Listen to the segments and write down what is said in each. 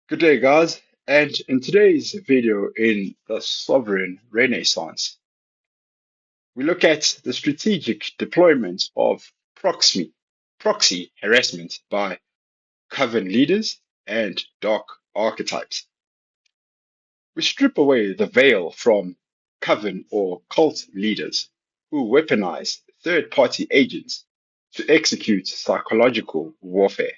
Good day, guys. And in today's video in the Sovereign Renaissance, we look at the strategic deployment of proxy harassment by Coven leaders and dark archetypes. We strip away the veil from Coven or cult leaders who weaponize third-party agents to execute psychological warfare.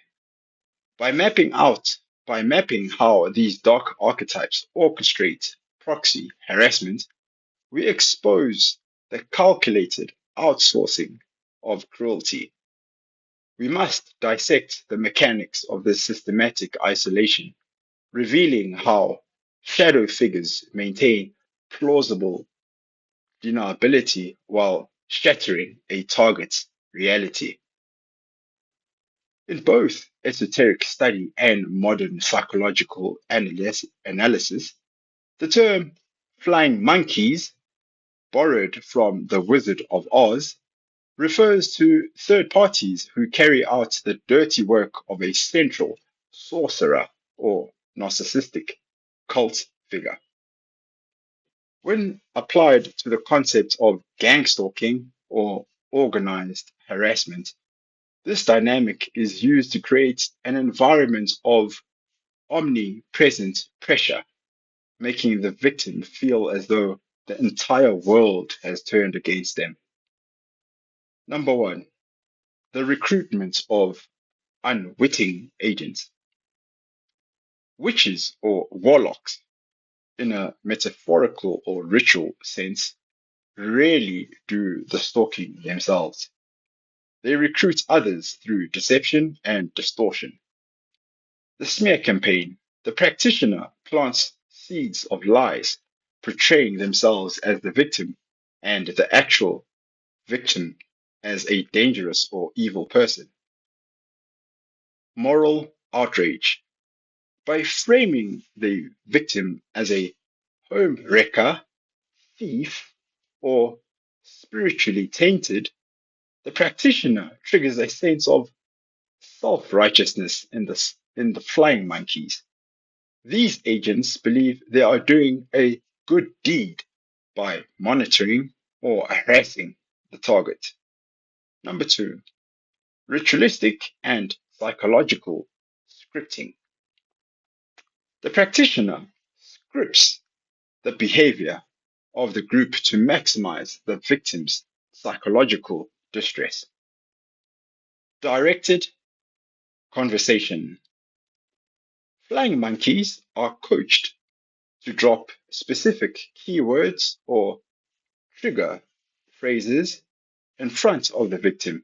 By mapping out, by mapping how these dark archetypes orchestrate proxy harassment, we expose the calculated outsourcing of cruelty. We must dissect the mechanics of this systematic isolation, revealing how shadow figures maintain plausible deniability while shattering a target's reality. In both esoteric study and modern psychological analysis, the term flying monkeys, borrowed from the Wizard of Oz, refers to third parties who carry out the dirty work of a central sorcerer or narcissistic cult figure. When applied to the concept of gang stalking or organized harassment, this dynamic is used to create an environment of omnipresent pressure, making the victim feel as though the entire world has turned against them. Number one, the recruitment of unwitting agents. Witches or warlocks, in a metaphorical or ritual sense, rarely do the stalking themselves. They recruit others through deception and distortion. The smear campaign, the practitioner plants seeds of lies, portraying themselves as the victim and the actual victim as a dangerous or evil person. Moral outrage. By framing the victim as a home wrecker, thief, or spiritually tainted, the practitioner triggers a sense of self-righteousness in the flying monkeys. These agents believe they are doing a good deed by monitoring or harassing the target. Number two, ritualistic and psychological scripting. The practitioner scripts the behavior of the group to maximize the victim's psychological distress. Directed conversation. Flying monkeys are coached to drop specific keywords or trigger phrases in front of the victim,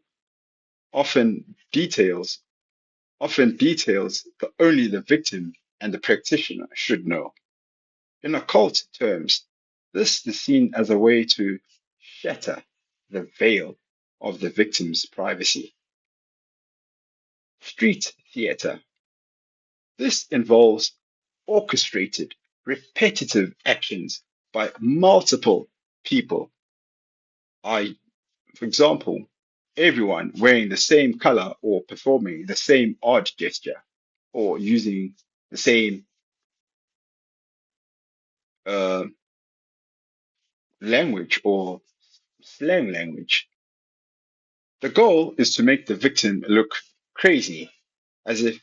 often details, often details that only the victim and the practitioner should know. In occult terms, this is seen as a way to shatter the veil of the victim's privacy. Street theater. This involves orchestrated, repetitive actions by multiple people. For example, everyone wearing the same color or performing the same odd gesture or using the same uh, language or slang language. The goal is to make the victim look crazy, as if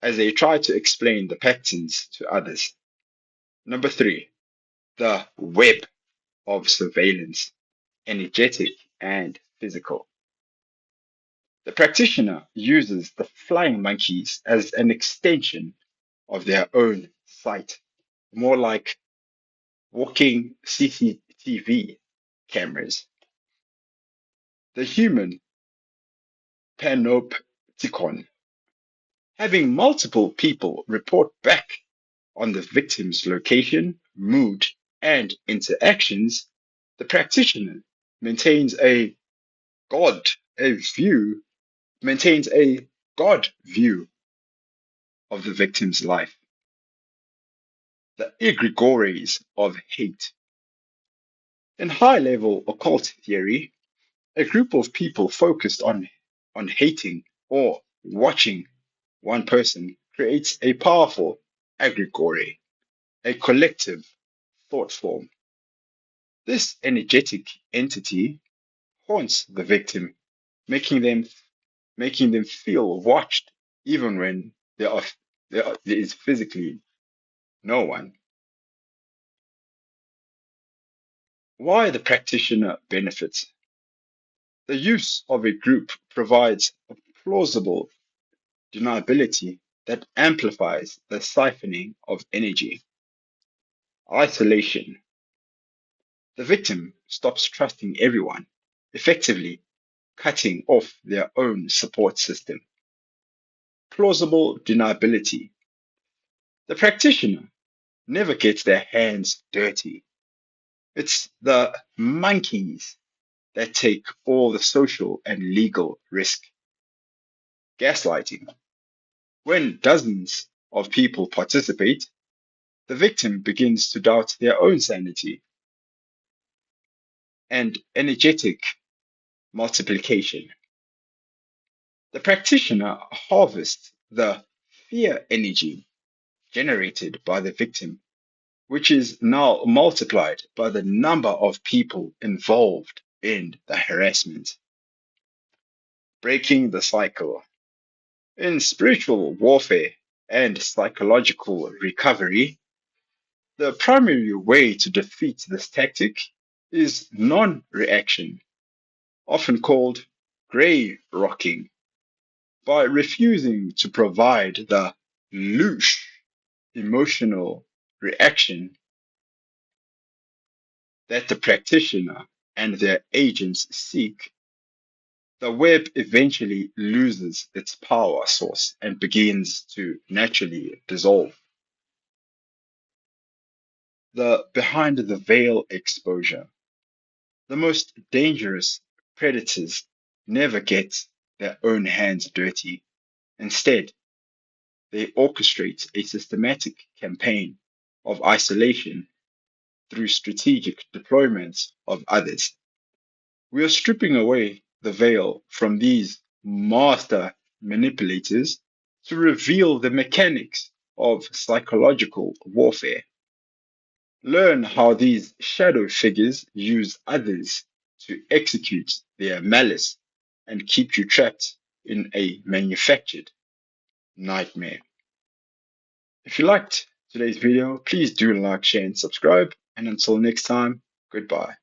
as they try to explain the patterns to others. Number three, the web of surveillance, energetic and physical. The practitioner uses the flying monkeys as an extension of their own sight, more like walking CCTV cameras. The human panopticon, having multiple people report back on the victim's location, mood, and interactions, the practitioner maintains a God, a view, maintains a God view of the victim's life. The egregores of hate. In high-level occult theory, a group of people focused on hating or watching one person creates a powerful aggregore, a collective thought form. This energetic entity haunts the victim, making them feel watched even when there is physically no one. Why the practitioner benefits? The use of a group provides a plausible deniability that amplifies the siphoning of energy. Isolation. The victim stops trusting everyone, effectively cutting off their own support system. Plausible deniability. The practitioner never gets their hands dirty. It's the monkeys that take all the social and legal risk. Gaslighting. When dozens of people participate, the victim begins to doubt their own sanity. And energetic multiplication. The practitioner harvests the fear energy generated by the victim, which is now multiplied by the number of people involved in the harassment. Breaking the cycle. In spiritual warfare and psychological recovery, the primary way to defeat this tactic is non reaction, often called grey rocking, by refusing to provide the louche emotional reaction that the practitioner and their agents seek. The web eventually loses its power source and begins to naturally dissolve. The behind the veil exposure. The most dangerous predators never get their own hands dirty. Instead, they orchestrate a systematic campaign of isolation through strategic deployments of others. We are stripping away the veil from these master manipulators to reveal the mechanics of psychological warfare. Learn how these shadow figures use others to execute their malice and keep you trapped in a manufactured nightmare. If you liked today's video, please do like, share, and subscribe. And until next time, goodbye.